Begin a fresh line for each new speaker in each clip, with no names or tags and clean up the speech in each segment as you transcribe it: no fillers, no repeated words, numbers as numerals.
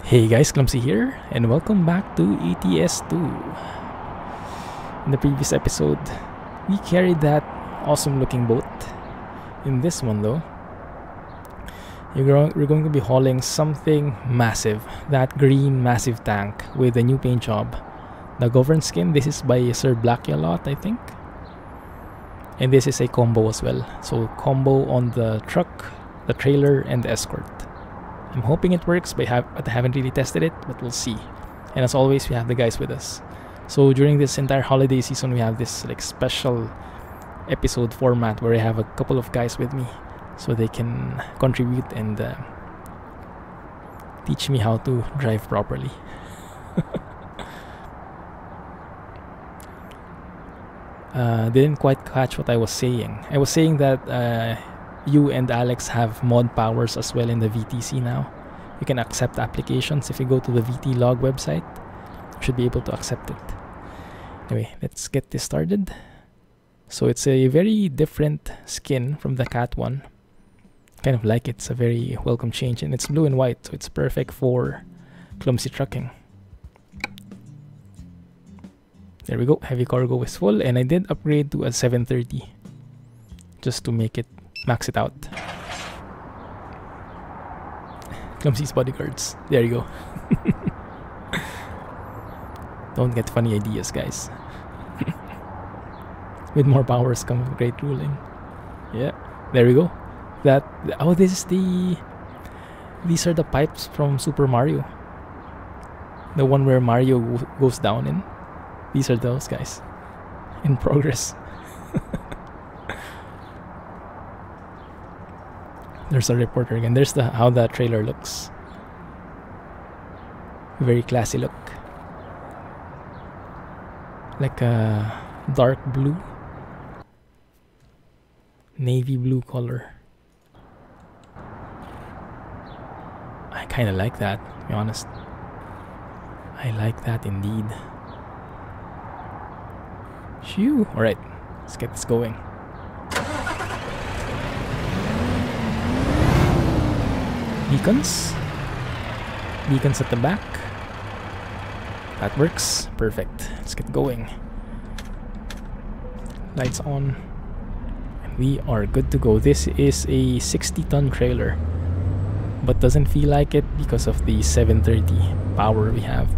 Hey guys, Clumsy here, and welcome back to ETS2. In the previous episode, we carried that awesome looking boat. In this one though, we're going to be hauling something massive, that green massive tank with a new paint job. The govern skin, this is by Sir Blackyalot, I think. And this is a combo as well. So combo on the truck, the trailer, and the escort. I'm hoping it works, but I haven't really tested it, but we'll see. And as always, we have the guys with us. So during this entire holiday season, we have this like special episode format where I have a couple of guys with me, so they can contribute and teach me how to drive properly. Didn't quite catch what I was saying. I was saying that you and Alex have mod powers as well in the VTC now. You can accept applications. If you go to the VT log website, you should be able to accept it. Anyway, let's get this started. So it's a very different skin from the cat one. Kind of like it. It's a very welcome change, and it's blue and white, so it's perfect for clumsy trucking. There we go. Heavy cargo is full, and I did upgrade to a 730 just to make it max it out. Clumsy's bodyguards. There you go. Don't get funny ideas, guys. With more powers comes great ruling. Yeah, there we go. These are the pipes from Super Mario. The one where Mario goes down in. These are those guys. In progress. There's a reporter again. There's how the trailer looks. Very classy look. Like a dark blue, navy blue color. I kind of like that, to be honest. I like that indeed. Phew. Alright, let's get this going. Beacons at the back. That works. Perfect. Let's get going. Lights on. And we are good to go. This is a 60-ton trailer, but doesn't feel like it because of the 730 power we have.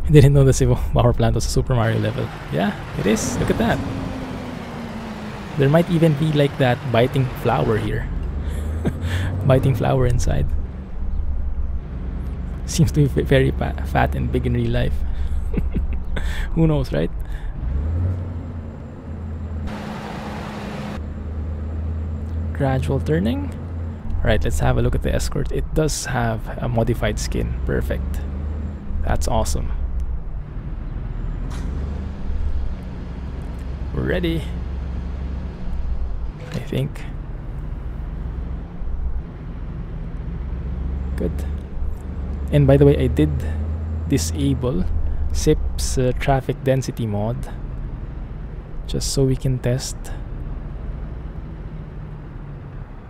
I didn't know the power plant was a Super Mario level. Yeah, it is. Look at that. There might even be like that biting flower here. Biting flower inside. Seems to be very fat and big in real life. Who knows, right? Gradual turning. Alright, let's have a look at the escort. It does have a modified skin. Perfect. That's awesome. We're ready, I think. Good. And by the way, I did disable SIP's traffic density mod just so we can test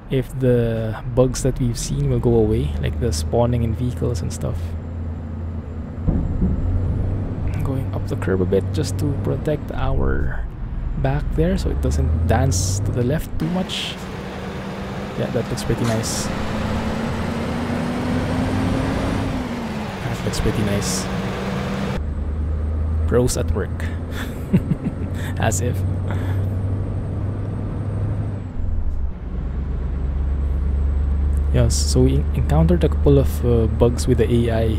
if the bugs that we've seen will go away, like the spawning in vehicles and stuff. I'm going up the curb a bit just to protect our back there so it doesn't dance to the left too much. Yeah, that looks pretty nice. Looks pretty nice. Pros at work. As if. Yes, so we encountered a couple of bugs with the AI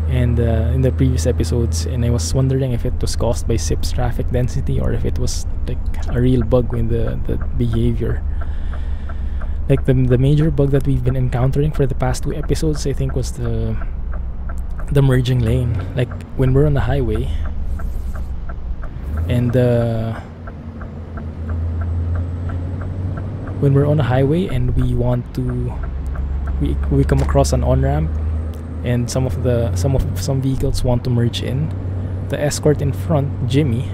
and in the previous episodes, and I was wondering if it was caused by SIP's traffic density or if it was like a real bug with the behavior. Like the major bug that we've been encountering for the past 2 episodes, I think, was the merging lane. Like when we're on the highway and we want to we come across an on-ramp and some vehicles want to merge in, the escort in front, Jimmy,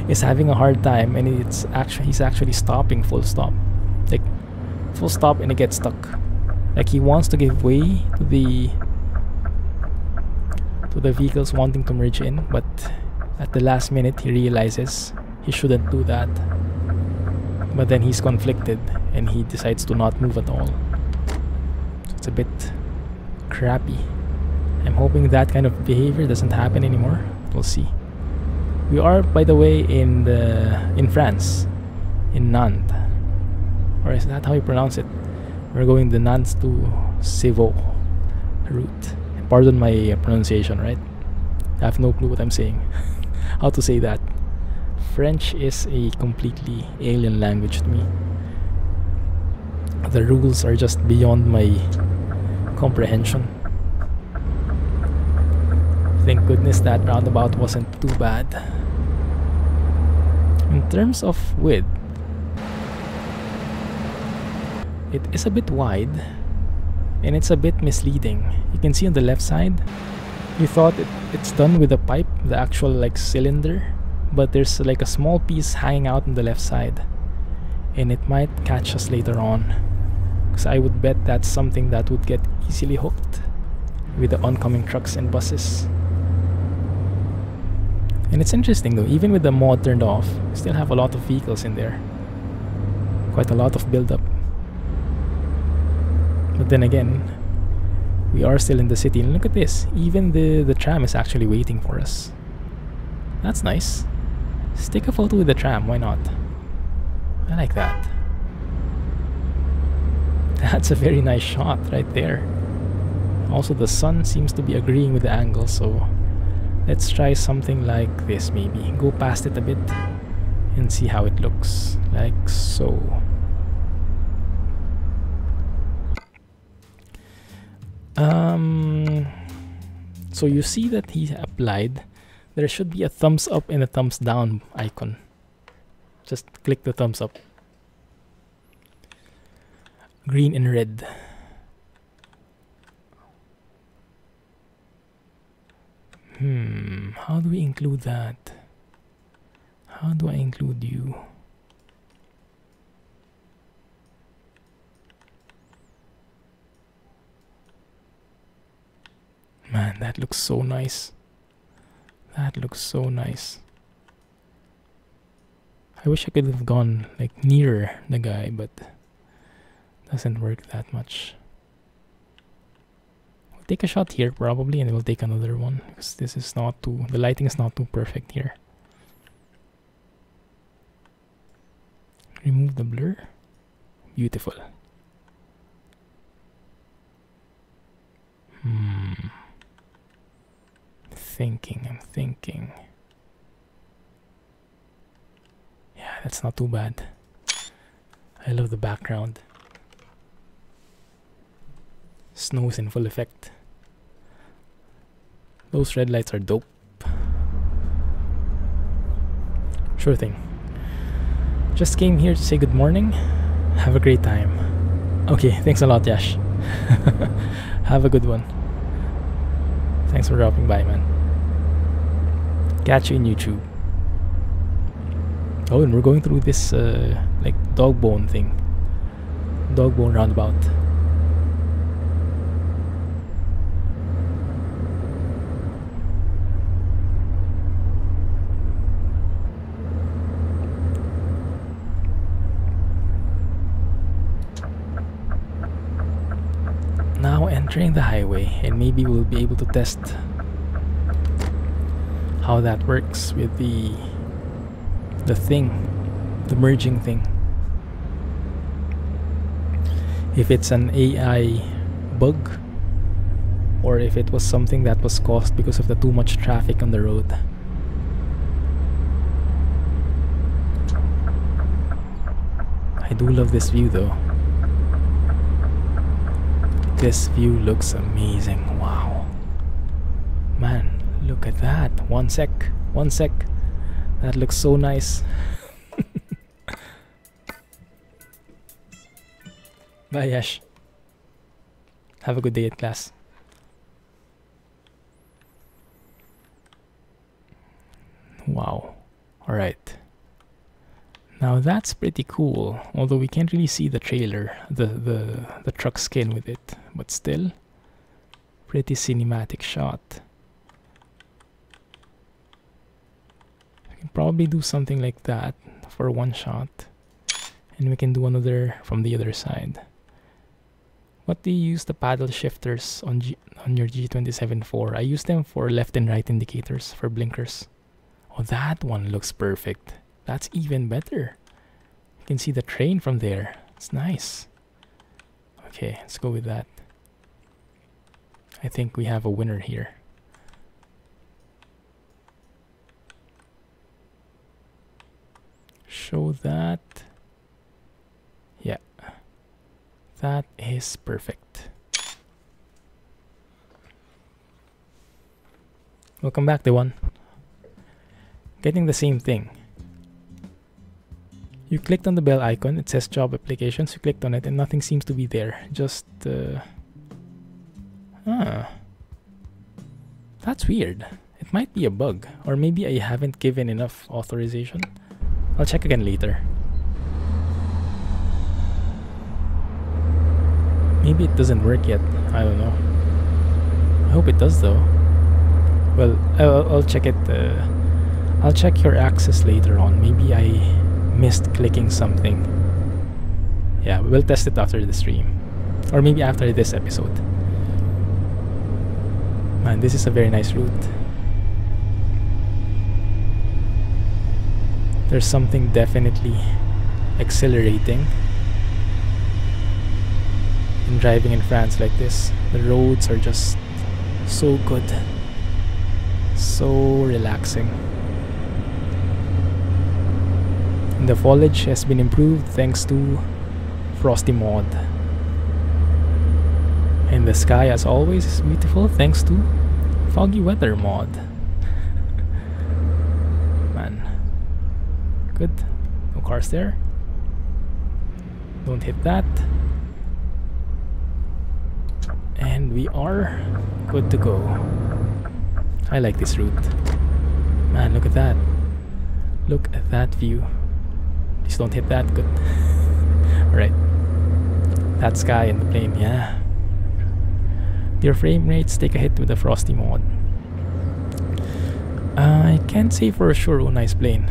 is having a hard time, and he's actually stopping full stop, like full stop, and it gets stuck. Like he wants to give way to the vehicles wanting to merge in, but at the last minute he realizes he shouldn't do that. But then he's conflicted and he decides to not move at all. So it's a bit crappy. I'm hoping that kind of behavior doesn't happen anymore. We'll see. We are, by the way, in France, in Nantes, or is that how you pronounce it? We're going the Nantes to Civaux route. Pardon my pronunciation, right? I have no clue what I'm saying. How to say that? French is a completely alien language to me. The rules are just beyond my comprehension. Thank goodness that roundabout wasn't too bad. In terms of width, it is a bit wide and it's a bit misleading. You can see on the left side, you thought it's done with a pipe, the actual like cylinder, but there's like a small piece hanging out on the left side, and it might catch us later on, because I would bet that's something that would get easily hooked with the oncoming trucks and buses. And it's interesting though, even with the mod turned off, we still have a lot of vehicles in there. Quite a lot of build-up. But then again, we are still in the city, and look at this, even the tram is actually waiting for us. That's nice. Let's take a photo with the tram, why not? I like that. That's a very nice shot right there. Also the sun seems to be agreeing with the angle, so let's try something like this maybe. Go past it a bit and see how it looks. Like so. So you see that he applied. There should be a thumbs up and a thumbs down icon. Just click the thumbs up. Green and red. How do we include that? How do I include you? Man, that looks so nice. That looks so nice. I wish I could have gone like nearer the guy, but doesn't work that much. We'll take a shot here probably, and we'll take another one because this is not too, the lighting is not too perfect here. Remove the blur. Beautiful. I'm thinking. Yeah, that's not too bad. I love the background. Snow's in full effect. Those red lights are dope. Sure thing. Just came here to say good morning. Have a great time. Okay, thanks a lot, Yash. Have a good one. Thanks for dropping by, man. Catch you in YouTube. Oh, and we're going through this like dog bone thing. Dog bone roundabout. Now entering the highway, and maybe we'll be able to test how that works with the thing, the merging thing. If it's an AI bug, or if it was something that was caused because of the too much traffic on the road. I do love this view though. This view looks amazing. Wow. Man, look at that. One sec. That looks so nice. Bye, Yash. Have a good day at class. Wow. Alright. Now that's pretty cool. Although we can't really see the trailer, the truck skin with it. but still, pretty cinematic shot. We can probably do something like that for one shot, and we can do another from the other side. What do you use the paddle shifters on your G27 for? I use them for left and right indicators, for blinkers. Oh, that one looks perfect. That's even better. You can see the train from there. It's nice. Okay, let's go with that. I think we have a winner here. Show that. Yeah. That is perfect. Welcome back, the one. Getting the same thing. You clicked on the bell icon, it says job applications, you clicked on it and nothing seems to be there. Just that's weird. It might be a bug, or maybe I haven't given enough authorization. I'll check again later. Maybe it doesn't work yet. I don't know. I hope it does though. Well, I'll check it. I'll check your access later on. Maybe I missed clicking something. Yeah, we'll test it after the stream, or maybe after this episode. Man, this is a very nice route. There's something definitely exhilarating in driving in France like this. The roads are just so good, so relaxing. And the foliage has been improved thanks to Frosty Mod. And the sky, as always, is beautiful thanks to Foggy Weather Mod. Man. Good. No cars there. Don't hit that. And we are good to go. I like this route. Man, look at that. Look at that view. Please don't hit that. Good. Alright. That sky and the plane, yeah. Your frame rates take a hit with the Frosty Mod. I can't say for sure. Oh, nice plane.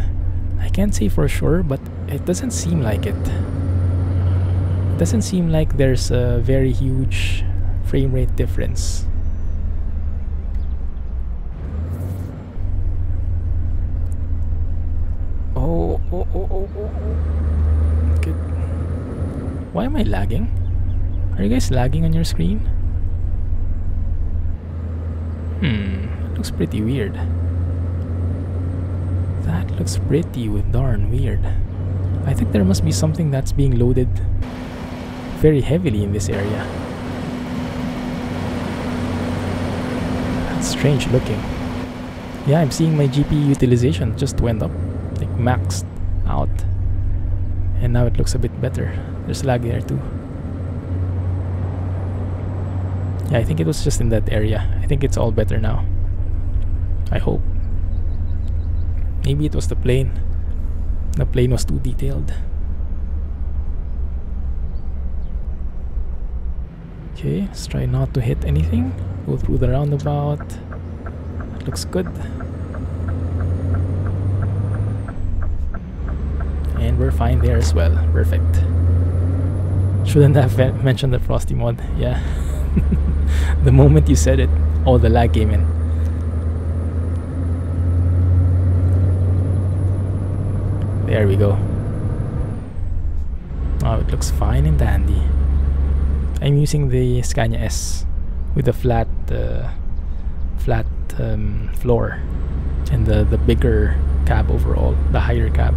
I can't say for sure, but it doesn't seem like it. It doesn't seem like there's a very huge frame rate difference. Oh. Good. Why am I lagging? Are you guys lagging on your screen? It looks pretty weird. That looks pretty darn weird. I think there must be something that's being loaded very heavily in this area. That's strange looking. Yeah, I'm seeing my GPU utilization just went up, like maxed out. And now it looks a bit better. There's lag there too. Yeah, I think it was just in that area. I think it's all better now. I hope. Maybe it was the plane. The plane was too detailed. Okay, let's try not to hit anything. Go through the roundabout. That looks good. And we're fine there as well. Perfect. Shouldn't have mentioned the Frosty Mod. Yeah. The moment you said it, all the lag came in. There we go. Oh, it looks fine and dandy. I'm using the Scania S with the flat floor and the bigger cab overall, the higher cab.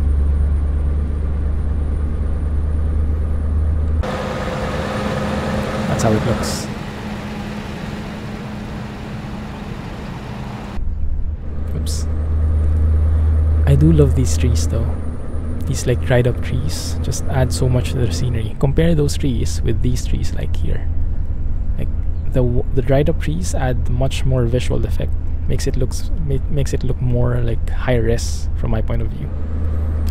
That's how it looks. Oops. I do love these trees though. These like dried up trees just add so much to the scenery. Compare those trees with these trees like here. Like the dried up trees add much more visual effect. Makes it look more like high res from my point of view.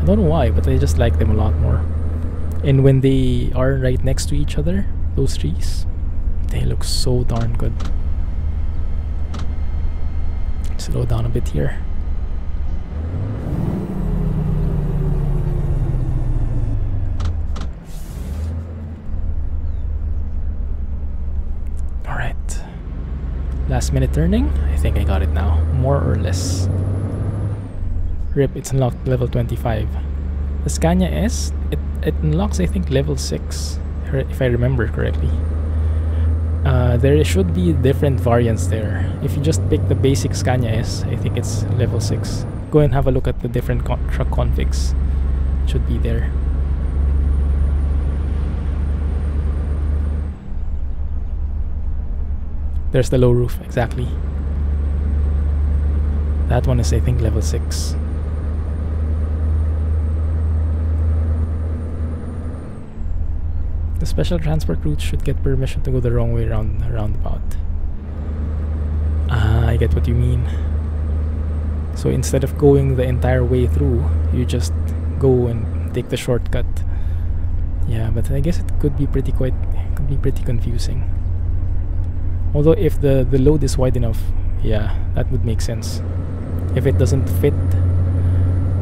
I don't know why, but I just like them a lot more. And when they are right next to each other, those trees, They look so darn good. Slow down a bit here. Alright. Last minute turning. I think I got it now. More or less. Rip, it's unlocked level 25. The Scania S, it unlocks I think level 6, if I remember correctly. There should be different variants there. If you just pick the basic Scania S, I think it's level 6. Go and have a look at the different truck configs. It should be there. There's the low roof, exactly. That one is I think level 6. The special transport route should get permission to go the wrong way around the roundabout. Ah, I get what you mean. So instead of going the entire way through, you just go and take the shortcut. Yeah, but I guess it could be pretty confusing. Although if the load is wide enough, yeah, that would make sense. If it doesn't fit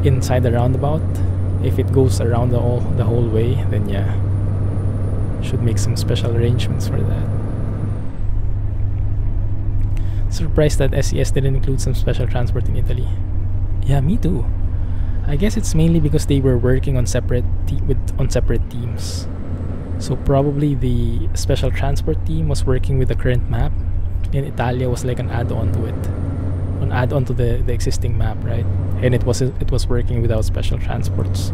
inside the roundabout, if it goes around the whole way, then yeah, should make some special arrangements for that. Surprised that SES didn't include some special transport in Italy. Yeah, me too. I guess it's mainly because they were working on separate teams. So probably the special transport team was working with the current map, and Italia was like an add-on to it, an add-on to the existing map, right? And it was working without special transports.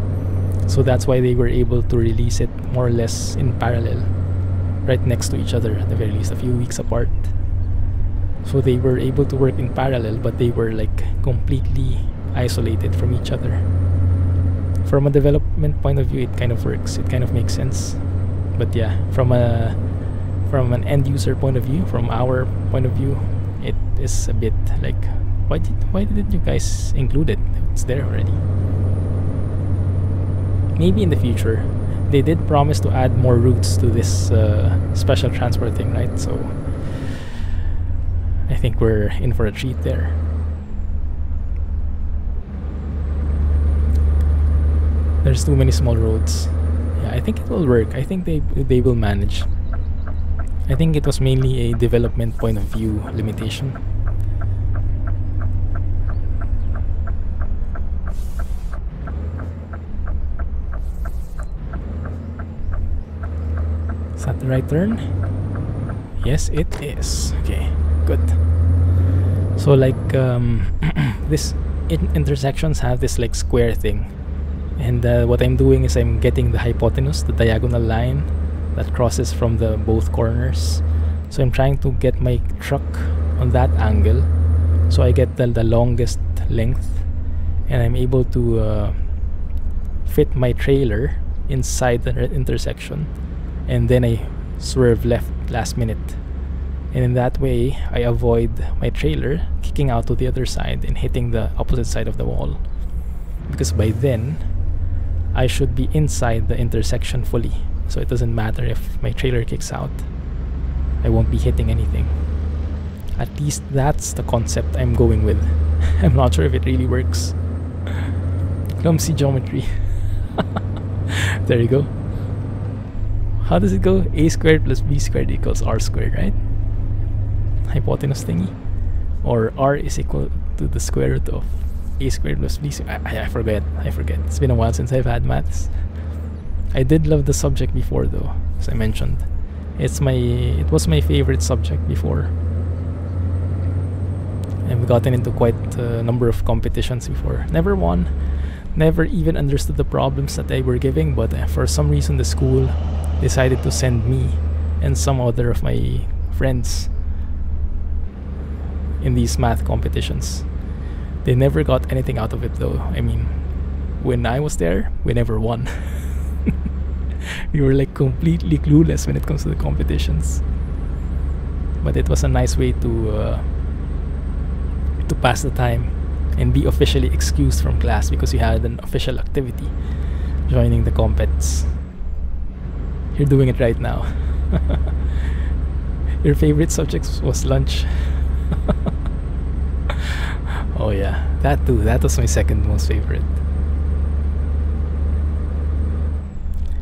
So that's why they were able to release it more or less in parallel, right next to each other, at the very least a few weeks apart. So they were able to work in parallel, but they were like completely isolated from each other. From a development point of view, it kind of works, it kind of makes sense. But yeah, from an end user point of view, from our point of view, it is a bit like, why didn't you guys include it? It's there already. Maybe in the future. They did promise to add more routes to this special transport thing, right? So I think we're in for a treat there. There's too many small roads. Yeah, I think it will work. I think they will manage. I think it was mainly a development point of view limitation. Is that the right turn? Yes, it is. Okay, good. So like this intersections have this like square thing, and what I'm doing is I'm getting the hypotenuse, the diagonal line that crosses from the both corners. So I'm trying to get my truck on that angle, so I get the longest length, and I'm able to fit my trailer inside the intersection, and then I swerve left last minute, and in that way I avoid my trailer kicking out to the other side and hitting the opposite side of the wall, because by then I should be inside the intersection fully, so it doesn't matter if my trailer kicks out, I won't be hitting anything. At least that's the concept I'm going with. I'm not sure if it really works. Clumsy geometry. There you go. How does it go? A squared plus b squared equals r squared, right? Hypotenuse thingy. Or r is equal to the square root of a squared plus b squared. I forget. It's been a while since I've had maths. I did love the subject before though, as I mentioned. It was my favorite subject before. I've gotten into quite a number of competitions before. Never won, never even understood the problems that they were giving, but for some reason the school decided to send me and some other of my friends in these math competitions. They never got anything out of it though. I mean, when I was there, we never won. We were like completely clueless when it comes to the competitions. But it was a nice way to pass the time and be officially excused from class because you had an official activity, joining the compets. You're doing it right now. Your favorite subject was lunch. Oh yeah, that too. That was my second most favorite.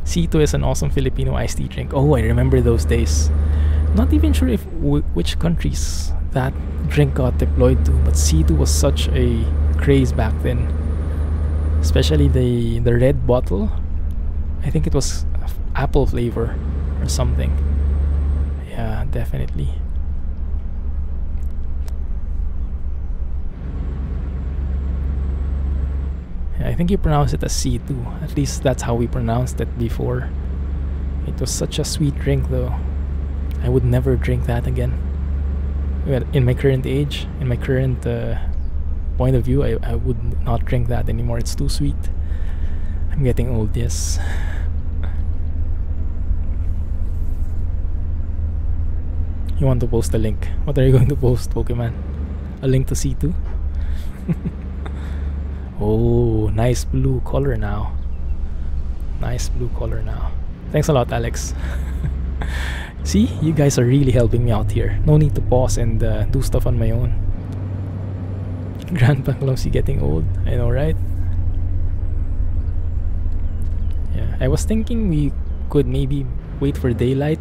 C2 is an awesome Filipino iced tea drink. Oh, I remember those days. Not even sure if which countries that drink got deployed to, but C2 was such a craze back then. Especially the red bottle. I think it was apple flavor or something. Yeah, definitely. Yeah, I think you pronounce it as C2. At least that's how we pronounced it before. It was such a sweet drink though. I would never drink that again. Well, in my current age, in my current point of view, I would not drink that anymore. It's too sweet. I'm getting old, yes. You want to post a link. What are you going to post, Pokemon? A link to C2? Oh, nice blue color now. Nice blue color now. Thanks a lot, Alex. See, you guys are really helping me out here. No need to pause and do stuff on my own. Grandpa Clumsy getting old. I know, right? Yeah, I was thinking we could maybe wait for daylight,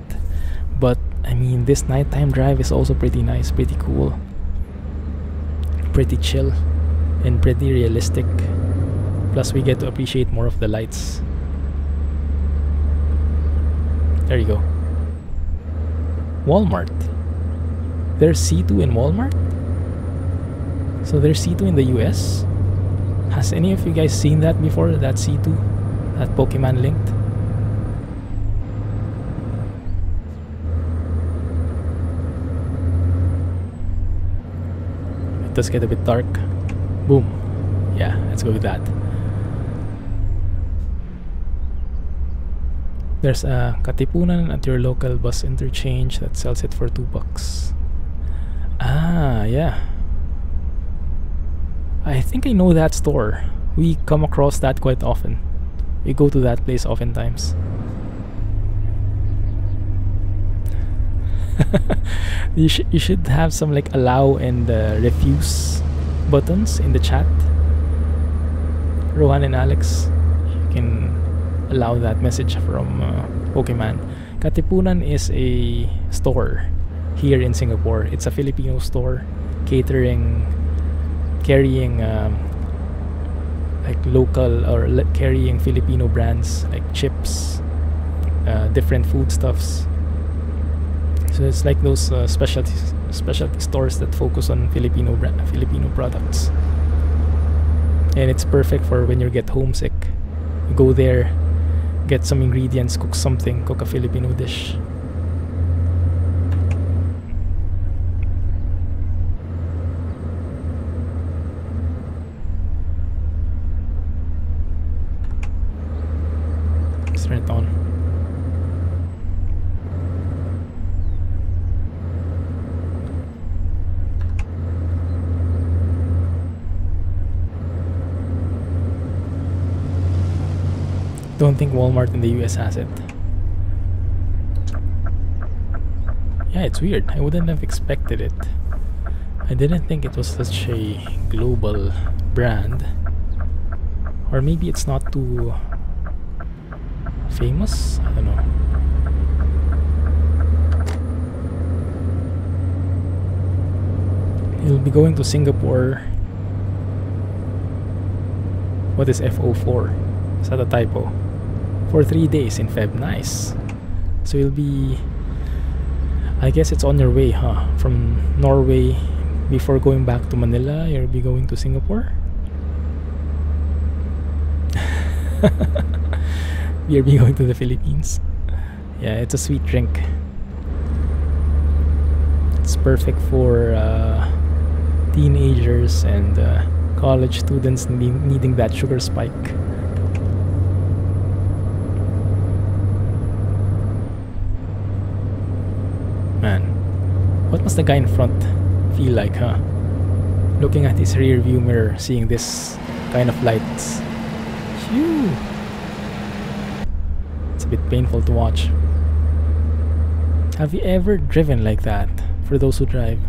but I mean, this nighttime drive is also pretty nice, pretty cool, pretty chill, and pretty realistic. Plus, we get to appreciate more of the lights. There you go. Walmart. There's C2 in Walmart? So there's C2 in the US? Has any of you guys seen that before? That C2? That Pokemon linked? It does get a bit dark. Boom. Yeah, let's go with that. There's a Katipunan at your local bus interchange that sells it for $2. Ah, yeah. I think I know that store. We come across that quite often. We go to that place oftentimes. You should have some like allow and refuse buttons in the chat. Rohan and Alex, you can allow that message from Pokemon. Katipunan is a store here in Singapore. It's a Filipino store carrying like local or carrying Filipino brands like chips, different foodstuffs. So it's like those specialty stores that focus on Filipino products. And it's perfect for when you get homesick. You go there, get some ingredients, cook something, cook a Filipino dish. Let's turn it on. Don't think Walmart in the US has it. Yeah, it's weird. I wouldn't have expected it. I didn't think it was such a global brand. Or maybe it's not too famous? I don't know. You'll be going to Singapore. What is FO4? Is that a typo? For 3 days in Feb. Nice. So you'll be, I guess it's on your way, huh? From Norway, before going back to Manila, you'll be going to Singapore. You'll be going to the Philippines. Yeah, it's a sweet drink. It's perfect for teenagers and college students needing that sugar spike. Man, what must the guy in front feel like, huh? Looking at his rear view mirror, seeing this kind of lights. Phew. It's a bit painful to watch. Have you ever driven like that, for those who drive,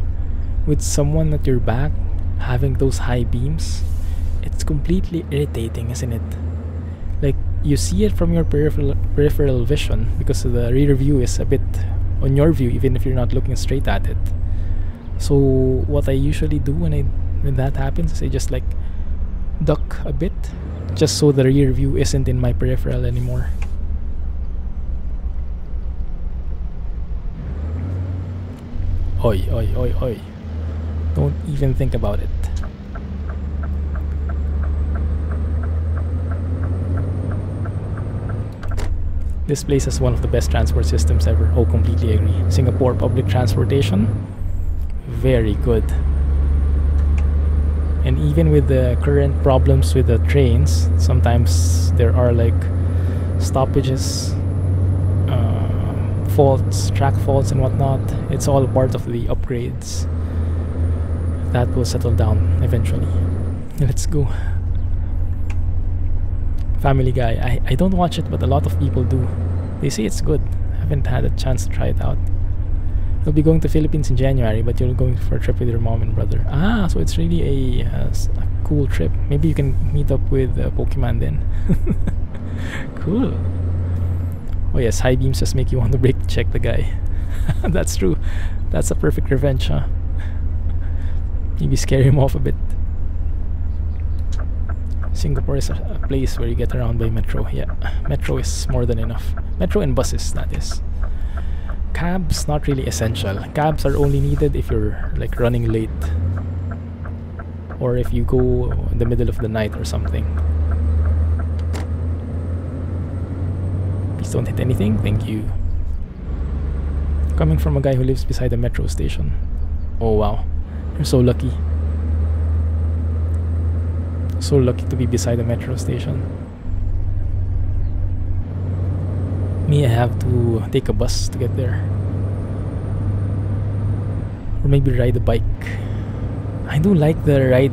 with someone at your back having those high beams? It's completely irritating, isn't it? Like, you see it from your peripheral vision because the rear view is a bit on your view even if you're not looking straight at it. So what I usually do when that happens is I just like duck a bit just so the rear view isn't in my peripheral anymore. Oi, oi, oi, oi. Don't even think about it. This place has one of the best transport systems ever. Oh, completely agree. Singapore public transportation, very good. And even with the current problems with the trains, sometimes there are like stoppages, faults, track faults and whatnot. It's all part of the upgrades that will settle down eventually. Let's go. Family Guy. I don't watch it, but a lot of people do. They say it's good. I haven't had a chance to try it out. You'll be going to Philippines in January, but you're going for a trip with your mom and brother. Ah, so it's really a cool trip. Maybe you can meet up with Pokemon then. Cool. Oh yes, high beams just make you want to brake to check the guy. That's true. That's a perfect revenge, huh? Maybe scare him off a bit. Singapore is a place where you get around by metro. Yeah, metro is more than enough. Metro and buses, that is. Cabs, not really essential. Cabs are only needed if you're like running late, or if you go in the middle of the night or something. Please don't hit anything, thank you. Coming from a guy who lives beside a metro station. Oh wow, you're so lucky. So lucky to be beside a metro station. Me, I have to take a bus to get there. Or maybe ride a bike. I do like the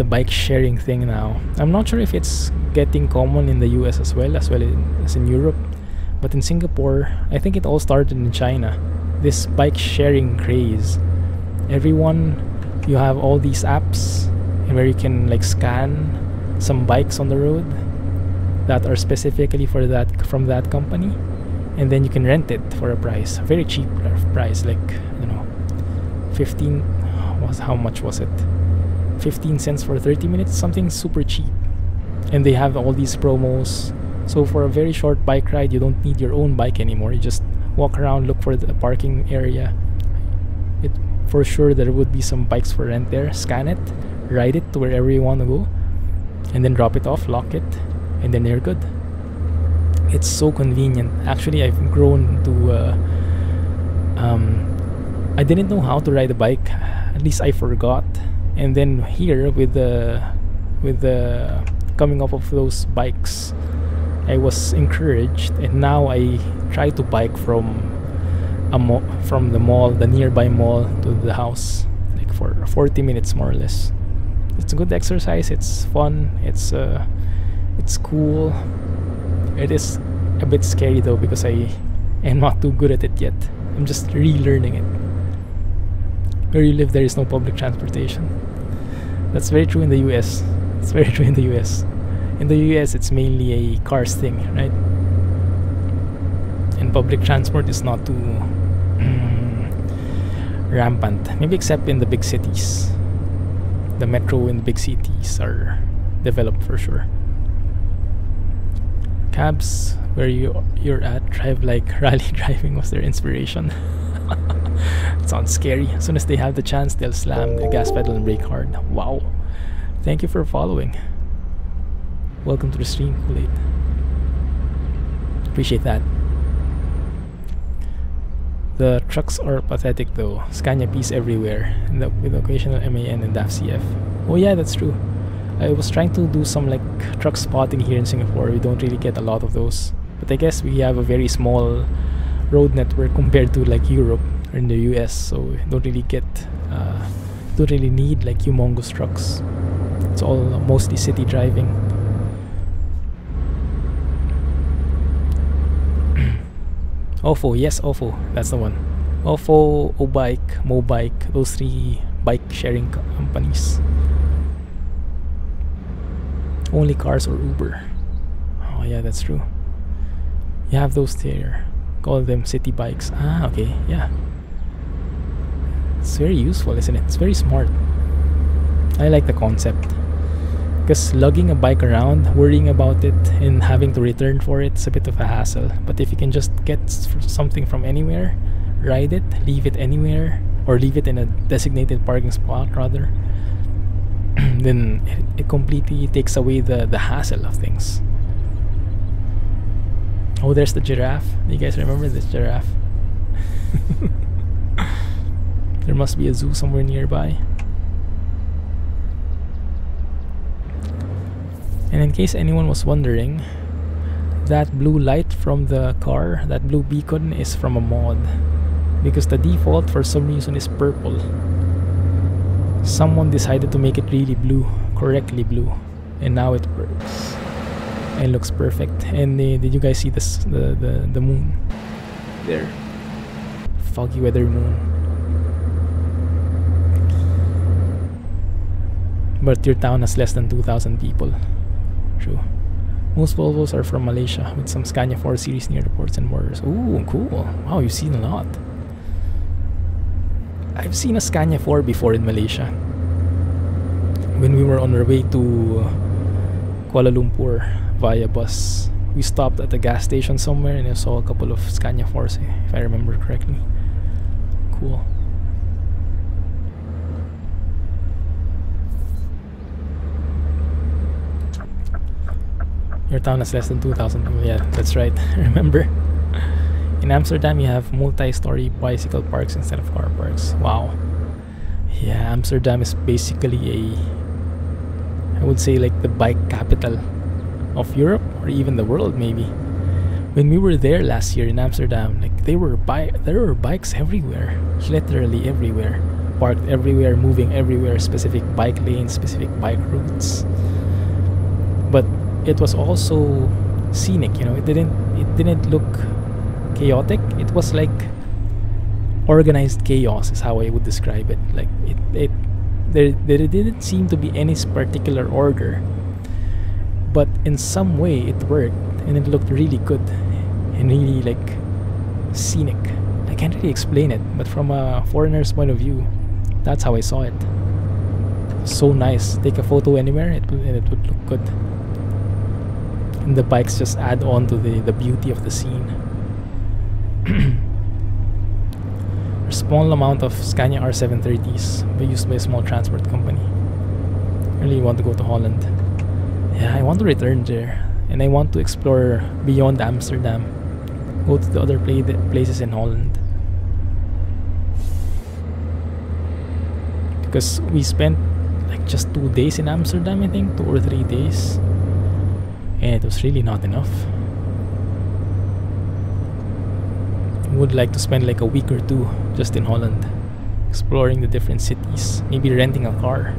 bike sharing thing now. I'm not sure if it's getting common in the US as well as in Europe. But in Singapore, I think it all started in China. This bike sharing craze. Everyone, you have all these apps where you can like scan some bikes on the road that are specifically for that, from that company, and then you can rent it for a price, a very cheap price, like, you know, 15 was, how much was it, 15 cents for 30 minutes, something super cheap. And they have all these promos, so for a very short bike ride you don't need your own bike anymore. You just walk around, look for the parking area. It for sure there would be some bikes for rent there. Scan it, ride it to wherever you want to go, and then drop it off, lock it, and then you're good. It's so convenient. Actually, I've grown to I didn't know how to ride a bike, at least I forgot, and then here with the coming up of those bikes, I was encouraged, and now I try to bike from the mall, the nearby mall, to the house, like for 40 minutes more or less. It's a good exercise, it's fun, it's cool. It is a bit scary though, because I am not too good at it yet. I'm just relearning it. Where you live, there is no public transportation. That's very true in the US. It's very true in the US. In the US, it's mainly a cars thing, right? And public transport is not too rampant. Maybe except in the big cities. The metro in the big cities are developed for sure. Cabs, where you're at, drive like rally driving was their inspiration. It sounds scary. As soon as they have the chance, they'll slam the gas pedal and brake hard. Wow. Thank you for following. Welcome to the stream, Kool-Aid. Appreciate that. The trucks are pathetic though. Scania piece everywhere, and with occasional MAN and DAF CF. Oh yeah, that's true. I was trying to do some like truck spotting here in Singapore. We don't really get a lot of those. But I guess we have a very small road network compared to like Europe or in the US, so we don't really get don't really need like humongous trucks. It's all mostly city driving. OFO, yes, OFO, that's the one. Ofo, Obike, Mobike, those three bike sharing companies. Only cars or Uber. Oh yeah, that's true. You have those there. Call them city bikes. Ah, okay, yeah. It's very useful, isn't it? It's very smart. I like the concept. Because lugging a bike around, worrying about it, and having to return for it, it's a bit of a hassle. But if you can just get something from anywhere, ride it, leave it anywhere, or leave it in a designated parking spot rather, then it completely takes away the hassle of things. Oh, there's the giraffe. Do you guys remember this giraffe? There must be a zoo somewhere nearby. And in case anyone was wondering, that blue light from the car, that blue beacon, is from a mod, because the default for some reason is purple. Someone decided to make it really blue, correctly blue, and now it works and looks perfect. And did you guys see this, the moon there? Foggy weather moon. But your town has less than 2,000 people. True. Most Volvos are from Malaysia, with some Scania 4 series near the ports and borders. Ooh, cool. Wow, you've seen a lot. I've seen a Scania 4 before in Malaysia. When we were on our way to Kuala Lumpur via bus, we stopped at a gas station somewhere and I saw a couple of Scania 4s, if I remember correctly. Cool. Your town has less than 2,000 people. Yeah, that's right. Remember? In Amsterdam, you have multi-story bicycle parks instead of car parks. Wow. Yeah, Amsterdam is basically I would say like the bike capital of Europe, or even the world maybe. When we were there last year in Amsterdam, like there were bikes everywhere, literally everywhere, parked everywhere, moving everywhere, specific bike lanes, specific bike routes. But it was also scenic, you know. It didn't look chaotic. It was like organized chaos is how I would describe it. Like there didn't seem to be any particular order, but in some way it worked and it looked really good and really like scenic. I can't really explain it, but from a foreigner's point of view, that's how I saw it. So nice. Take a photo anywhere, it would look good. And the bikes just add on to the beauty of the scene. A small amount of Scania R730s but used by a small transport company. I really want to go to Holland. Yeah, I want to return there, and I want to explore beyond Amsterdam. Go to the other places in Holland. Because we spent like just 2 days in Amsterdam, I think, 2 or 3 days. And it was really not enough. Would like to spend like a week or 2 just in Holland, exploring the different cities, maybe renting a car,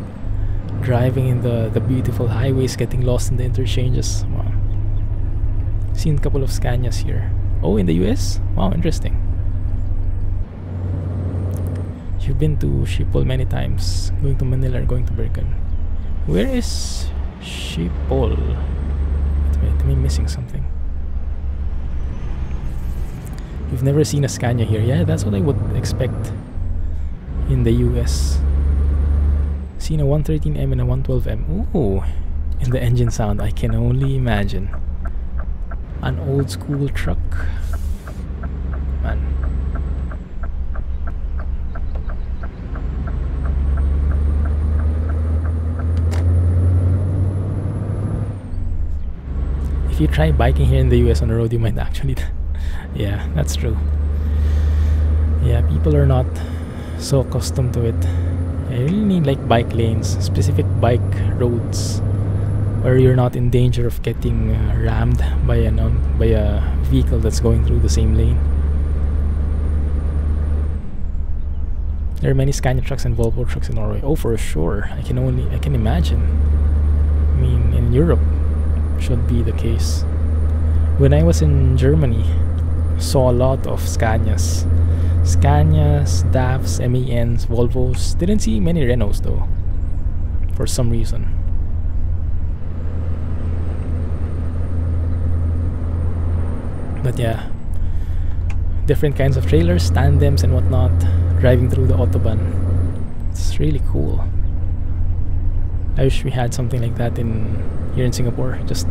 driving in the beautiful highways, getting lost in the interchanges. Wow. Seen a couple of Scanias here. Oh, in the US? Wow, interesting. You've been to Schiphol many times, going to Manila or going to Bergen. Where is Schiphol? Wait, am I missing something? You've never seen a Scania here. Yeah, that's what I would expect in the US. Seen a 113M and a 112M. Ooh, and the engine sound, I can only imagine. An old school truck. Man. If you try biking here in the US on the road, you might actually yeah, that's true. Yeah, people are not so accustomed to it. I really need like bike lanes, specific bike roads where you're not in danger of getting rammed by a vehicle that's going through the same lane. There are many Scania trucks and Volvo trucks in Norway. Oh, for sure. I can imagine. I mean, in Europe should be the case. When I was in Germany, saw a lot of Scanias. Scanias, DAFs, MANs, Volvos. Didn't see many Renaults though, for some reason. But yeah, different kinds of trailers, tandems and whatnot, driving through the Autobahn. It's really cool. I wish we had something like that here in Singapore. Just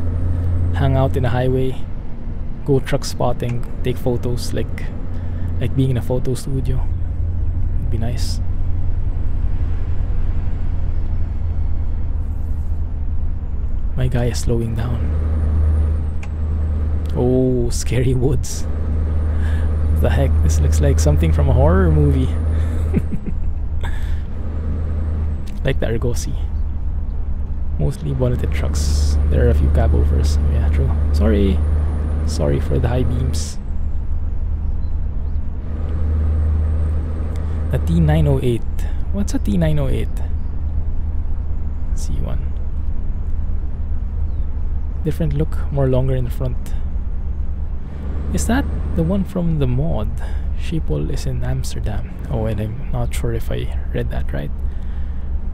hang out in a highway, go truck spotting, take photos like being in a photo studio. It'd be nice. My guy is slowing down. Oh, scary woods. What the heck? This looks like something from a horror movie. Like the Argosy. Mostly bonneted trucks. There are a few cab overs. Oh, yeah, true. Sorry for the high beams. The T908. What's a T908? C1. Different look, more longer in the front. Is that the one from the mod? Schiphol is in Amsterdam. Oh, and I'm not sure if I read that right.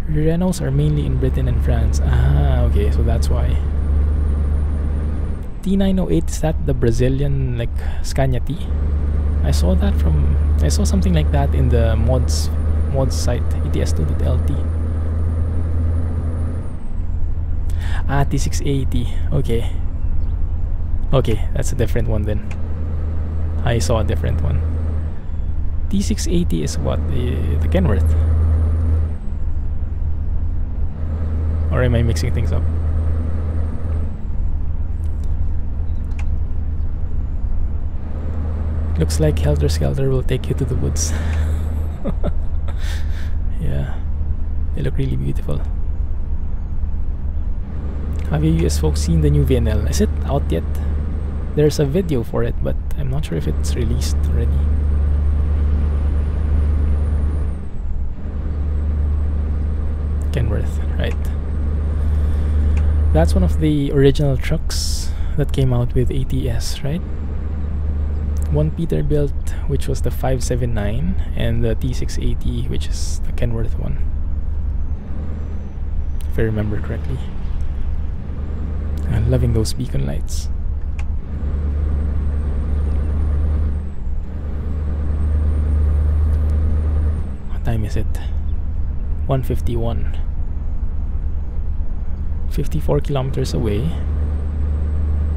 Renaults are mainly in Britain and France. Ah, okay, so that's why. T908, is that the Brazilian like Scania T? I saw something like that in the mods site, ETS2.lt. Ah, T680. Okay, that's a different one then. I saw a different one. T680 is what? The Kenworth? Or am I mixing things up? Looks like Helter Skelter will take you to the woods. Yeah, they look really beautiful. Have you US folks seen the new VNL? Is it out yet? There's a video for it, but I'm not sure if it's released already. Kenworth, right. That's one of the original trucks that came out with ATS, right? One Peterbilt, which was the 579, and the T680, which is the Kenworth one, if I remember correctly. I'm loving those beacon lights. What time is it? 1:51. 54 kilometers away.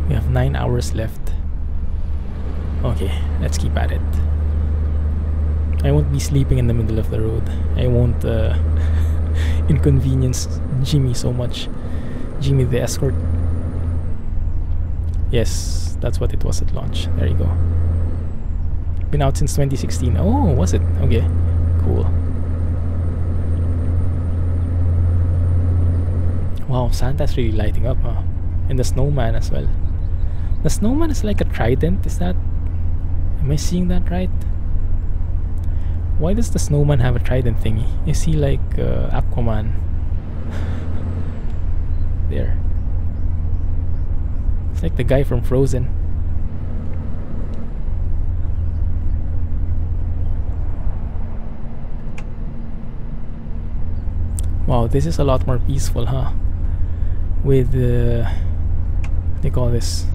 We have 9 hours left. Okay, let's keep at it. I won't be sleeping in the middle of the road. I won't inconvenience Jimmy so much. Jimmy the escort. Yes, that's what it was at launch. There you go. Been out since 2016. Oh, was it? Okay, cool. Wow, Santa's really lighting up, huh? And the snowman as well. The snowman is like a trident, is that? Am I seeing that right? Why does the snowman have a trident thingy? Is he like Aquaman? There. It's like the guy from Frozen. Wow, this is a lot more peaceful, huh? With what do you call this?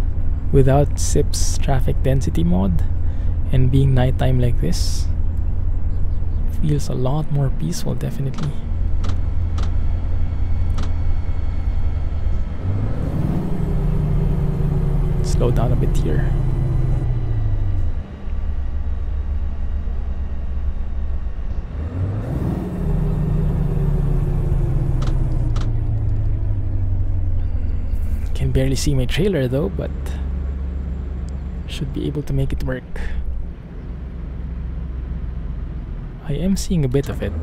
Without SIP's traffic density mod and being nighttime like this, feels a lot more peaceful, definitely. Slow down a bit here. Can barely see my trailer though, but should be able to make it work. I am seeing a bit of it.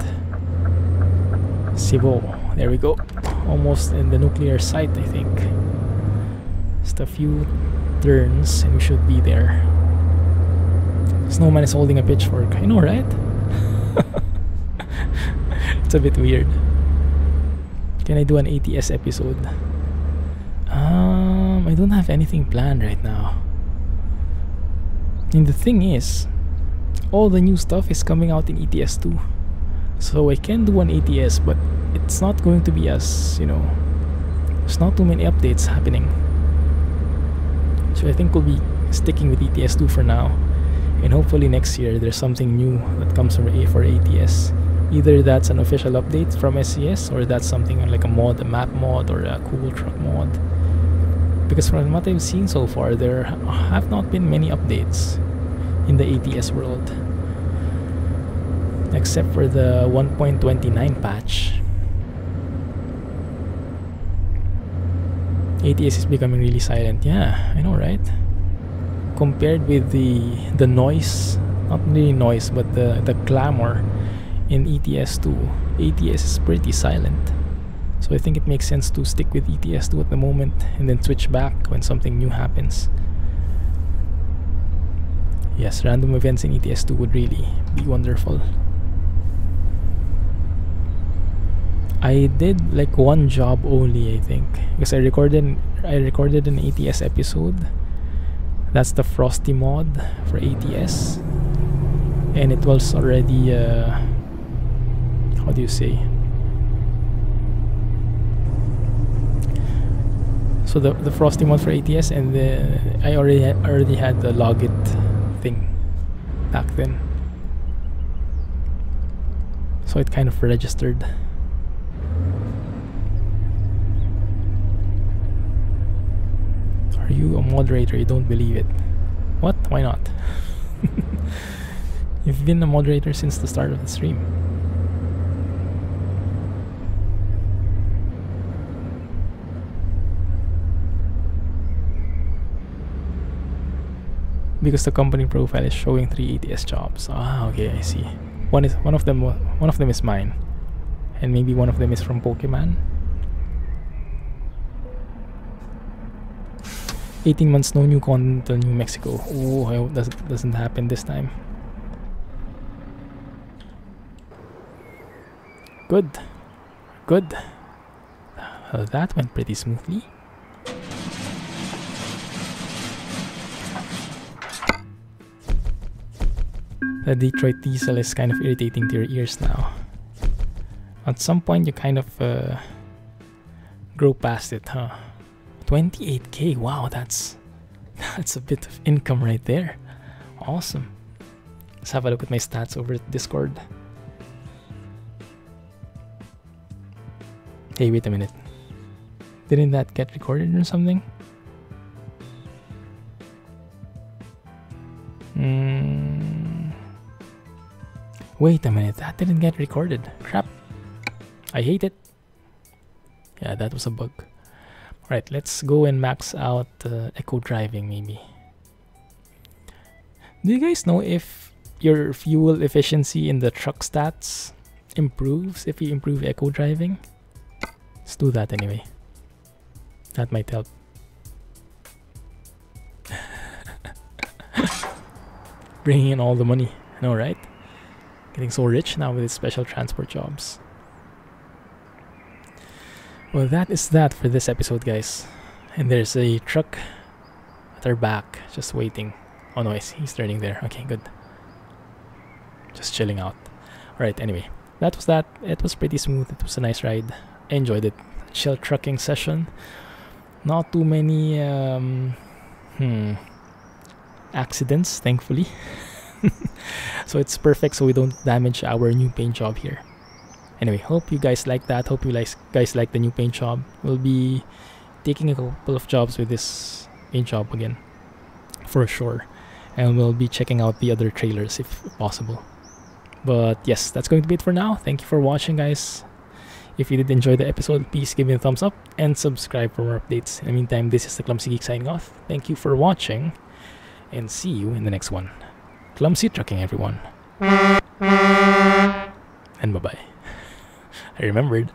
Cebu, there we go. Almost in the nuclear site, I think. Just a few turns and we should be there. Snowman is holding a pitchfork. I know, right? It's a bit weird. Can I do an ATS episode? I don't have anything planned right now. And the thing is, all the new stuff is coming out in ETS2. So I can do an ATS, but it's not going to be as, there's not too many updates happening. So I think we'll be sticking with ETS2 for now. And hopefully next year there's something new that comes from for ATS. Either that's an official update from SCS, or that's something like a mod, a map mod, or a cool truck mod. Because from what I've seen so far, there have not been many updates in the ATS world. Except for the 1.29 patch. ATS is becoming really silent. Yeah, I know, right? Compared with the noise, not really noise, but the clamor in ETS2, ATS is pretty silent. So I think it makes sense to stick with ETS2 at the moment and then switch back when something new happens. Yes, random events in ETS2 would really be wonderful. I did like one job only, I think, because I recorded an ATS episode. That's the Frosty mod for ATS, and it was already how do you say? So the Frosty mod for ATS, and I already had the Logitech thing back then, so it kind of registered. Are you a moderator? You don't believe it? What? Why not? You've been a moderator since the start of the stream. Because the company profile is showing 3 ATS jobs. Ah, okay, I see. One of them is mine, and maybe one of them is from Pokemon. 18 months no new content in New Mexico. Oh, I hope that doesn't happen this time. Good. That went pretty smoothly. The Detroit diesel is kind of irritating to your ears now. At some point you kind of grow past it, huh? 28k, wow, that's a bit of income right there. Awesome. Let's have a look at my stats over Discord. Hey, wait a minute. Didn't that get recorded or something? Wait a minute, that didn't get recorded. Crap. I hate it. Yeah, that was a bug. Right, let's go and max out eco driving maybe. Do you guys know if your fuel efficiency in the truck stats improves if you improve eco driving? Let's do that anyway. That might help. Bringing in all the money, I know, right? Getting so rich now with these special transport jobs. Well, that is that for this episode, guys. And there's a truck at our back, just waiting. Oh no, he's turning there. Okay, good. Just chilling out. Alright, anyway. That was that. It was pretty smooth. It was a nice ride. I enjoyed it. Chill trucking session. Not too many accidents, thankfully. So it's perfect so we don't damage our new paint job here. Anyway, hope you guys like that. Hope you guys like the new paint job. We'll be taking a couple of jobs with this paint job again, for sure. And we'll be checking out the other trailers if possible. But yes, that's going to be it for now. Thank you for watching, guys. If you did enjoy the episode, please give me a thumbs up and subscribe for more updates. In the meantime, this is the Clumsy Geek signing off. Thank you for watching, and see you in the next one. Clumsy trucking, everyone. And bye-bye. I remembered.